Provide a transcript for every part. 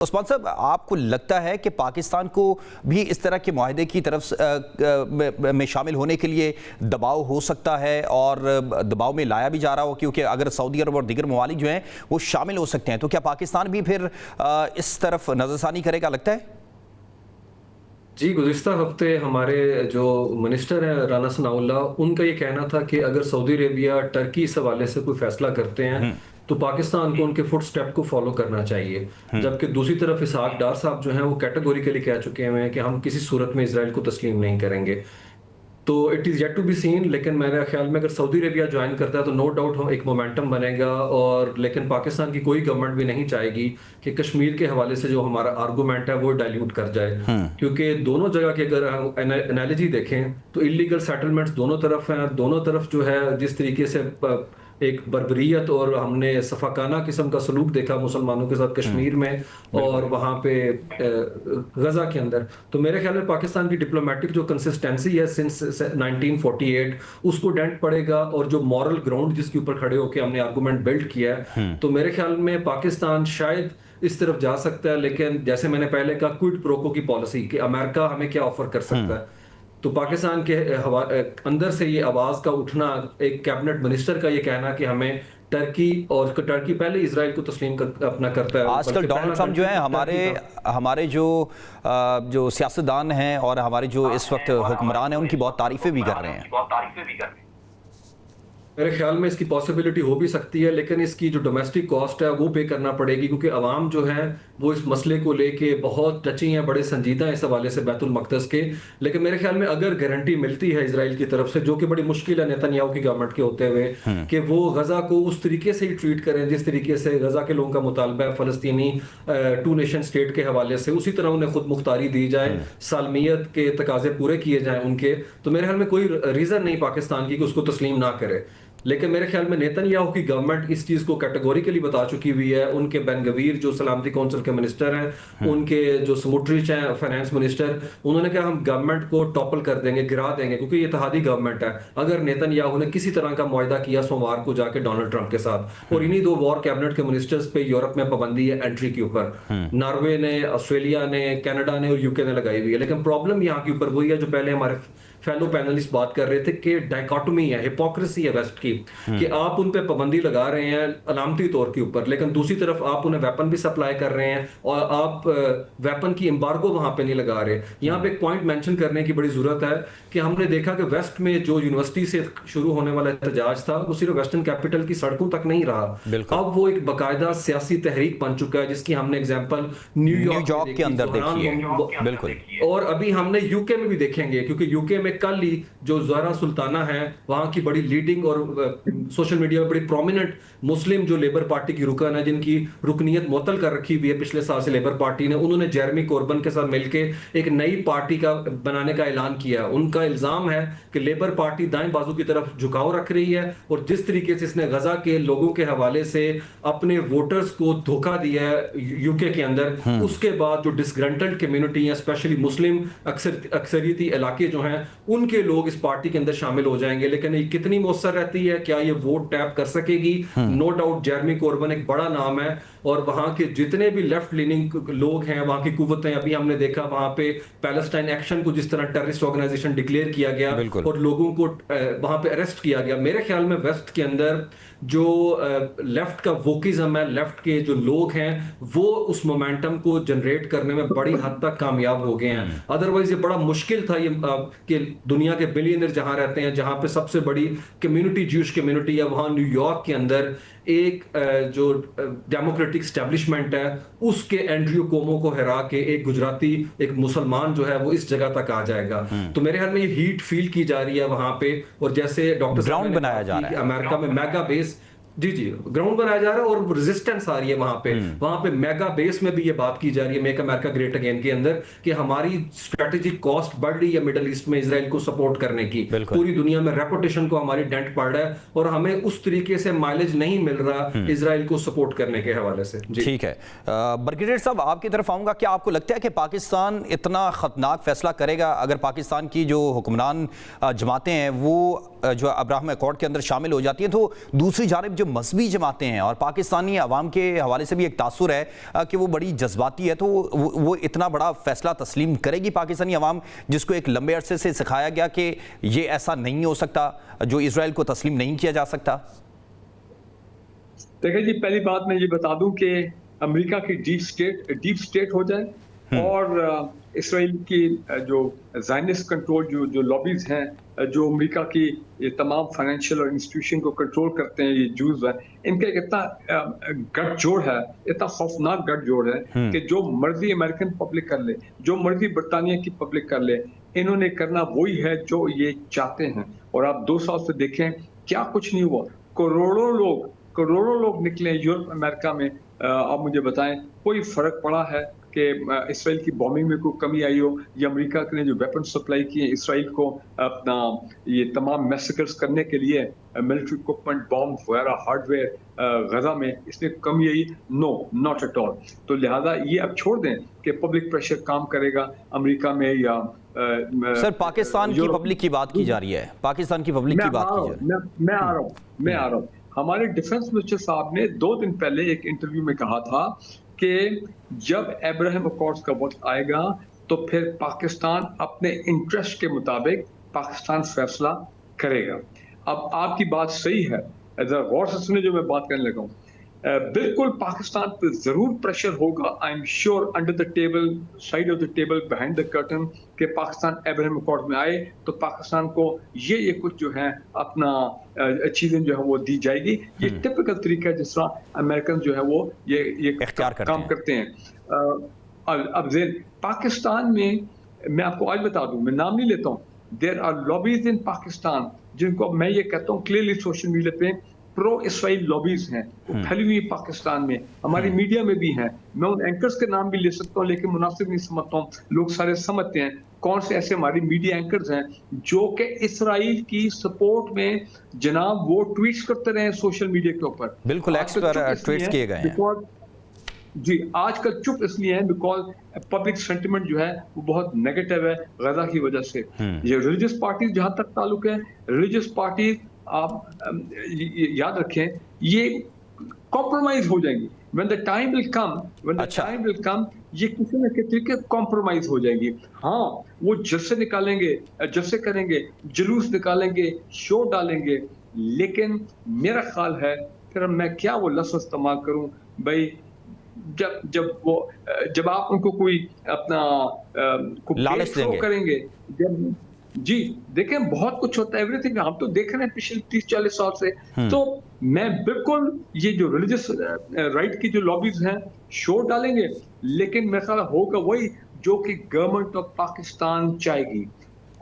उस्मान साहब, आपको लगता है कि पाकिस्तान को भी इस तरह के मुआहदे की तरफ में शामिल होने के लिए दबाव हो सकता है और दबाव में लाया भी जा रहा हो, क्योंकि अगर सऊदी अरब और दीगर ममालिक जो हैं वो शामिल हो सकते हैं, तो क्या पाकिस्तान भी फिर इस तरफ नजरसानी करेगा, लगता है? जी, गुज़िश्ता हफ्ते हमारे जो मिनिस्टर हैं राना सनाउल्लाह, उनका ये कहना था कि अगर सऊदी अरेबिया टर्की इस हवाले से कोई फैसला करते हैं तो पाकिस्तान को उनके फुट स्टेप को फॉलो करना चाहिए। जबकि दूसरी तरफ इसहाक डार साहब जो हैं वो कैटेगोरिकली कह चुके हैं कि हम किसी सूरत में इसराइल को तस्लीम नहीं करेंगे। तो it is yet to be seen, लेकिन मेरे ख्याल में अगर सऊदी अरेबिया ज्वाइन करता है तो नो डाउट एक मोमेंटम बनेगा। और लेकिन पाकिस्तान की कोई गवर्नमेंट भी नहीं चाहेगी कि कश्मीर के हवाले से जो हमारा आर्गूमेंट है वो डाइल्यूट कर जाए, क्योंकि दोनों जगह की अगर हम एनालॉजी देखें तो इलीगल सेटलमेंट्स दोनों तरफ हैं। दोनों तरफ जो है जिस तरीके से एक बर्बरियत और हमने सफाकाना किस्म का सलूक देखा मुसलमानों के साथ कश्मीर में और वहाँ पे गजा के अंदर, तो मेरे ख्याल में पाकिस्तान की डिप्लोमेटिक जो कंसिस्टेंसी है सिंस 1948 उसको डेंट पड़ेगा। और जो मॉरल ग्राउंड जिसके ऊपर खड़े होकर हमने आर्गूमेंट बिल्ड किया है, तो मेरे ख्याल में पाकिस्तान शायद इस तरफ जा सकता है। लेकिन जैसे मैंने पहले कहा, क्विड प्रोको की पॉलिसी कि अमेरिका हमें क्या ऑफर कर सकता है, तो पाकिस्तान के अंदर से ये आवाज का उठना, एक कैबिनेट मिनिस्टर का ये कहना कि हमें टर्की पहले इजराइल को तस्लीम अपना करता है। आजकल डोनाल्ड ट्रंप जो है हमारे जो सियासतदान हैं और हमारे जो इस वक्त हुक्मरान हैं उनकी बहुत तारीफें भी कर रहे हैं। मेरे ख्याल में इसकी पॉसिबिलिटी हो भी सकती है, लेकिन इसकी जो डोमेस्टिक कॉस्ट है वो पे करना पड़ेगी, क्योंकि अवाम जो है वो इस मसले को लेके बहुत टची हैं, बड़े संजीदा हैं इस हवाले से बैतुल मक़दस के। लेकिन मेरे ख्याल में अगर गारंटी मिलती है इजराइल की तरफ से, जो कि बड़ी मुश्किल है नेतन्याहू की गवर्नमेंट के होते हुए, कि वो गजा को उस तरीके से ही ट्रीट करें जिस तरीके से गजा के लोगों का मुतालबा है फ़लस्तीनी 2 नेशन स्टेट के हवाले से, उसी तरह उन्हें खुद मुख्तारी दी जाए, सालमियत के तकाजे पूरे किए जाएं उनके, तो मेरे ख्याल में कोई रीज़न नहीं पाकिस्तान की कि उसको तस्लीम ना करे। लेकिन मेरे ख्याल में नेतन्याहू की गवर्नमेंट इस चीज को कैटेगोरिकली बता चुकी हुई है। उनके बेन गवीर जो सलामती काउंसिल के मिनिस्टर हैं, उनके जो स्मोट्रिच हैं फाइनेंस मिनिस्टर, उन्होंने कहा हम गवर्नमेंट को टॉपल कर देंगे, गिरा देंगे, क्योंकि ये इत्तेहादी गवर्नमेंट है। अगर नेतन्याहू ने किसी तरह का मुआहदा किया सोमवार को जाके डोनाल्ड ट्रंप के साथ, और इन्हीं 2 वॉर कैबिनेट के मिनिस्टर्स पे यूरोप में पाबंदी है एंट्री के ऊपर, नॉर्वे ने, ऑस्ट्रेलिया ने, कनाडा ने और यूके ने लगाई हुई है। लेकिन प्रॉब्लम यहाँ के ऊपर वही है जो पहले हमारे फेलो पैनलिस्ट बात कर रहे थे कि डाइकोटमी है, हिपोक्रेसी है वेस्ट की, कि आप उन पे पाबंदी लगा रहे हैं अलामती तौर के ऊपर, लेकिन दूसरी तरफ आप उन्हें वेपन भी सप्लाई कर रहे हैं और आप वेपन की एम्बार्गो वहां पे नहीं लगा रहे। यहाँ पे एक पॉइंट मेंशन करने की बड़ी जरूरत है कि हमने देखा कि वेस्ट में जो यूनिवर्सिटी से शुरू होने वाला एहतजाज था वो सिर्फ वेस्टर्न कैपिटल की सड़कों तक नहीं रहा, अब वो एक बाकायदा सियासी तहरीक बन चुका है, जिसकी हमने एग्जाम्पल न्यूयॉर्क के अंदर देखी है। बिल्कुल। और अभी हमने यूके में भी देखेंगे, क्योंकि यूके में कल ही जो ज़हरा सुल्ताना है वहां की बड़ी लीडिंग और सोशल मीडिया में बड़ी प्रोमिनेंट मुस्लिम जो लेबर पार्टी की रुकन है, जिनकी रुकनीत मुअत्तल कर रखी हुई है पिछले साल से लेबर पार्टी ने, उन्होंने जेरेमी कोर्बन के साथ मिलकर एक नई पार्टी का बनाने का ऐलान किया। उनका इल्जाम है कि लेबर पार्टी दाएं बाजू की तरफ झुकाव रख रही है और जिस तरीके से इसने गजा के लोगों के हवाले से अपने वोटर्स को धोखा दिया है यूके के अंदर, उसके बाद जो डिसग्रंटल्ड कम्युनिटी है, स्पेशली मुस्लिम अक्सरियती इलाके जो हैं, उनके लोग इस पार्टी के अंदर शामिल हो जाएंगे। लेकिन ये कितनी मौसर रहती है, क्या ये वोट टैप कर सकेगी? नो डाउट जेरेमी कोर्बन एक बड़ा नाम है और वहां के जितने भी लेफ्ट लीनिंग लोग हैं, वहां की कुव्वतें, अभी हमने देखा वहां पे पैलेस्टाइन एक्शन को जिस तरह टेररिस्ट ऑर्गेनाइजेशन डिक्लेयर किया गया और लोगों को वहां पे अरेस्ट किया गया। मेरे ख्याल में वेस्ट के अंदर जो लेफ्ट का वोकिज्म है, लेफ्ट के जो लोग हैं, वो उस मोमेंटम को जनरेट करने में बड़ी हद तक कामयाब हो गए हैं। अदरवाइज ये बड़ा मुश्किल था ये कि दुनिया के बिलियनर जहां रहते हैं, जहां पे सबसे बड़ी कम्युनिटी ज्यूश कम्युनिटी है, वहां न्यूयॉर्क के अंदर एक जो डेमोक्रेटिक स्टैब्लिशमेंट है उसके एंड्रयू कोमो को हरा के एक गुजराती, एक मुसलमान जो है वो इस जगह तक आ जाएगा। तो मेरे ख्याल में ये हीट फील की जा रही है वहां पे, और जैसे डॉक्टर ग्राउंड बनाया जा रहा है अमेरिका में मेगा बेस, जी ग्राउंड बनाया जा रहा है और रेजिस्टेंस आ रही है वहां पे मेगा बेस में भी ये बात की जा रही है मेक अमेरिका ग्रेट अगेन के अंदर, कि हमारी स्ट्रेटेजिक कॉस्ट बढ़ रही है मिडिल ईस्ट में इसराइल को सपोर्ट करने की, पूरी दुनिया में रेपुटेशन को हमारी डेंट पड़ रहा है और हमें उस तरीके से माइलेज नहीं मिल रहा इसराइल को सपोर्ट करने के हवाले से। ठीक है, ब्रिगेडियर साहब आपकी तरफ आऊंगा। क्या आपको लगता है कि पाकिस्तान इतना खतरनाक फैसला करेगा अगर पाकिस्तान की जो हुक्मरान जमातें हैं वो जो अब्राहम अकॉर्ड के अंदर शामिल हो जाती है, तो दूसरी जानिब जो मजहबी जमातें हैं और पाकिस्तानी अवाम के हवाले से भी एक तासुर है कि वो बड़ी जज्बाती है, तो वो इतना बड़ा फैसला तस्लीम करेगी पाकिस्तानी अवाम, जिसको एक लंबे अरसे से सिखाया गया कि ये ऐसा नहीं हो सकता, जो इसराइल को तस्लीम नहीं किया जा सकता? देखिए जी, पहली बात मैं ये बता दूं कि अमेरिका की डीप स्टेट हो जाए और इसराइल की जो ज़ायनिस्ट कंट्रोल जो लॉबीज हैं, जो अमेरिका की ये तमाम फाइनेंशियल और इंस्टीट्यूशन को कंट्रोल करते हैं, ये जूस हैं, इनका एक इतना गठजोड़ है, इतना खौफनाक गठजोड़ है कि जो मर्जी अमेरिकन पब्लिक कर ले, जो मर्जी बरतानिया की पब्लिक कर ले, इन्होंने करना वही है जो ये चाहते हैं। और आप 2 साल से देखें क्या कुछ नहीं हुआ। करोड़ों लोग निकले यूरोप अमेरिका में। आप मुझे बताएं कोई फर्क पड़ा है कि इसराइल की बॉम्बिंग में कोई कमी आई हो, या अमेरिका ने जो वेपन सप्लाई किए इसराइल को अपना ये तमाम मैसेकर्स करने के लिए, मिलिट्री इक्विपमेंट, बॉम्ब वगैरह, हार्डवेयर गजा में, इसमें कमी आई? No, not at all. तो लिहाजा ये अब छोड़ दें कि पब्लिक प्रेशर काम करेगा अमेरिका में या सर, पाकिस्तान की पब्लिक की बात की जा रही है, पाकिस्तान की पब्लिक की बात की जा रही है। मैं आ रहा हूँ। हमारे डिफेंस मिनिस्टर साहब ने 2 दिन पहले एक इंटरव्यू में कहा था कि जब अब्राहम अकॉर्ड्स का वक्त आएगा तो फिर पाकिस्तान अपने इंटरेस्ट के मुताबिक पाकिस्तान फैसला करेगा। अब आपकी बात सही है, जरा गौर से सुने जो मैं बात करने लगा हूँ। बिल्कुल पाकिस्तान पर जरूर प्रेशर होगा, I am sure, under the table, side of the table, behind the curtain, कि पाकिस्तान अब्राहम अकॉर्ड में आए तो पाकिस्तान को ये कुछ जो है अपना चीजें जो है वो दी जाएगी। ये टिपिकल तरीका है जिस तरह अमेरिकन जो है वो ये काम करते हैं। अब पाकिस्तान में मैं आपको आज बता दूं, मैं नाम नहीं लेता हूँ, देयर आर लॉबीज इन पाकिस्तान जिनको मैं ये कहता हूँ क्लियरली सोशल मीडिया पे प्रो इसराइल लॉबीज हैं, फैली हुई पाकिस्तान में, हमारी मीडिया में भी हैं। मैं उन एंकर्स के नाम भी ले सकता हूँ लेकिन मुनासिब नहीं समझता हूँ। लोग सारे समझते हैं कौन से ऐसे हमारी मीडिया एंकर्स हैं जो कि इसराइल की सपोर्ट में जनाब वो ट्वीट्स करते रहे सोशल मीडिया के ऊपर। बिल्कुल एक्स पर ट्वीट्स किए गए हैं। जी, आजकल चुप इसलिए है बिकॉज पब्लिक सेंटिमेंट जो है वो बहुत नेगेटिव है गजा की वजह से। ये रिलीजियस पार्टी जहां तक ताल्लुक है, रिलीजियस पार्टी आप याद रखें ये कॉम्प्रोमाइज हो जाएंगी। When the time will come, ये किसी न किसी तरीके कॉम्प्रोमाइज हो जाएंगी। हाँ, वो जलसे निकालेंगे, जलसे करेंगे, जुलूस निकालेंगे, शो डालेंगे, लेकिन मेरा ख्याल है फिर मैं क्या वो लफ्ज़ इस्तेमाल करूं भाई, जब आप उनको कोई अपना लालच देंगे करेंगे, जब जी देखें बहुत कुछ होता है, एवरीथिंग हम तो देख रहे हैं पिछले 30-40 साल से। तो मैं बिल्कुल ये जो रिलीजियस राइट की जो लॉबीज हैं शोर डालेंगे, लेकिन मेरा ख्याल होगा वही जो कि गवर्नमेंट ऑफ पाकिस्तान चाहेगी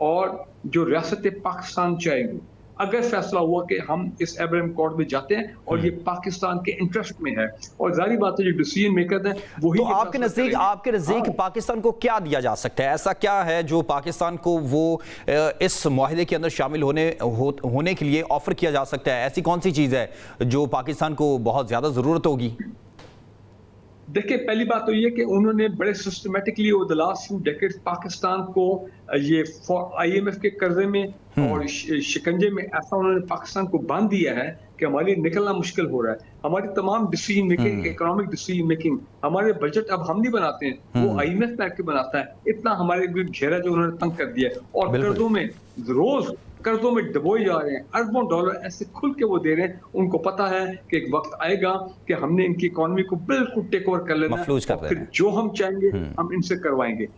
और जो रियासत पाकिस्तान चाहेगी। अगर फैसला हुआ कि हम इस अब्राहम अकॉर्ड में जाते हैं और ये पाकिस्तान के इंटरेस्ट में है, और जारी बात है जो डिसीजन मेकर हैं वही। तो आपके नजदीक पाकिस्तान को क्या दिया जा सकता है? ऐसा क्या है जो पाकिस्तान को वो इस मुआहदे के अंदर शामिल होने के लिए ऑफर किया जा सकता है? ऐसी कौन सी चीज है जो पाकिस्तान को बहुत ज्यादा जरूरत होगी? देखिए, पहली बात तो ये कि उन्होंने बड़े systematically over the last few decades Pakistan को ये IMF के कर्जे में और शिकंजे में ऐसा उन्होंने पाकिस्तान को बांध दिया है कि हमारे लिए निकलना मुश्किल हो रहा है। हमारी तमाम decision making, economic decision making, हमारे बजट अब हम नहीं बनाते हैं, वो IMF बैठ के बनाता है। इतना हमारे घेरा जो उन्होंने तंग कर दिया है, और कर्जों में डुबोए जा रहे हैं, अरबों डॉलर ऐसे खुल के वो दे रहे हैं। उनको पता है कि एक वक्त आएगा कि हमने इनकी इकोनॉमी को बिल्कुल टेक ओवर कर लेना है, और फिर जो हम चाहेंगे हम इनसे करवाएंगे।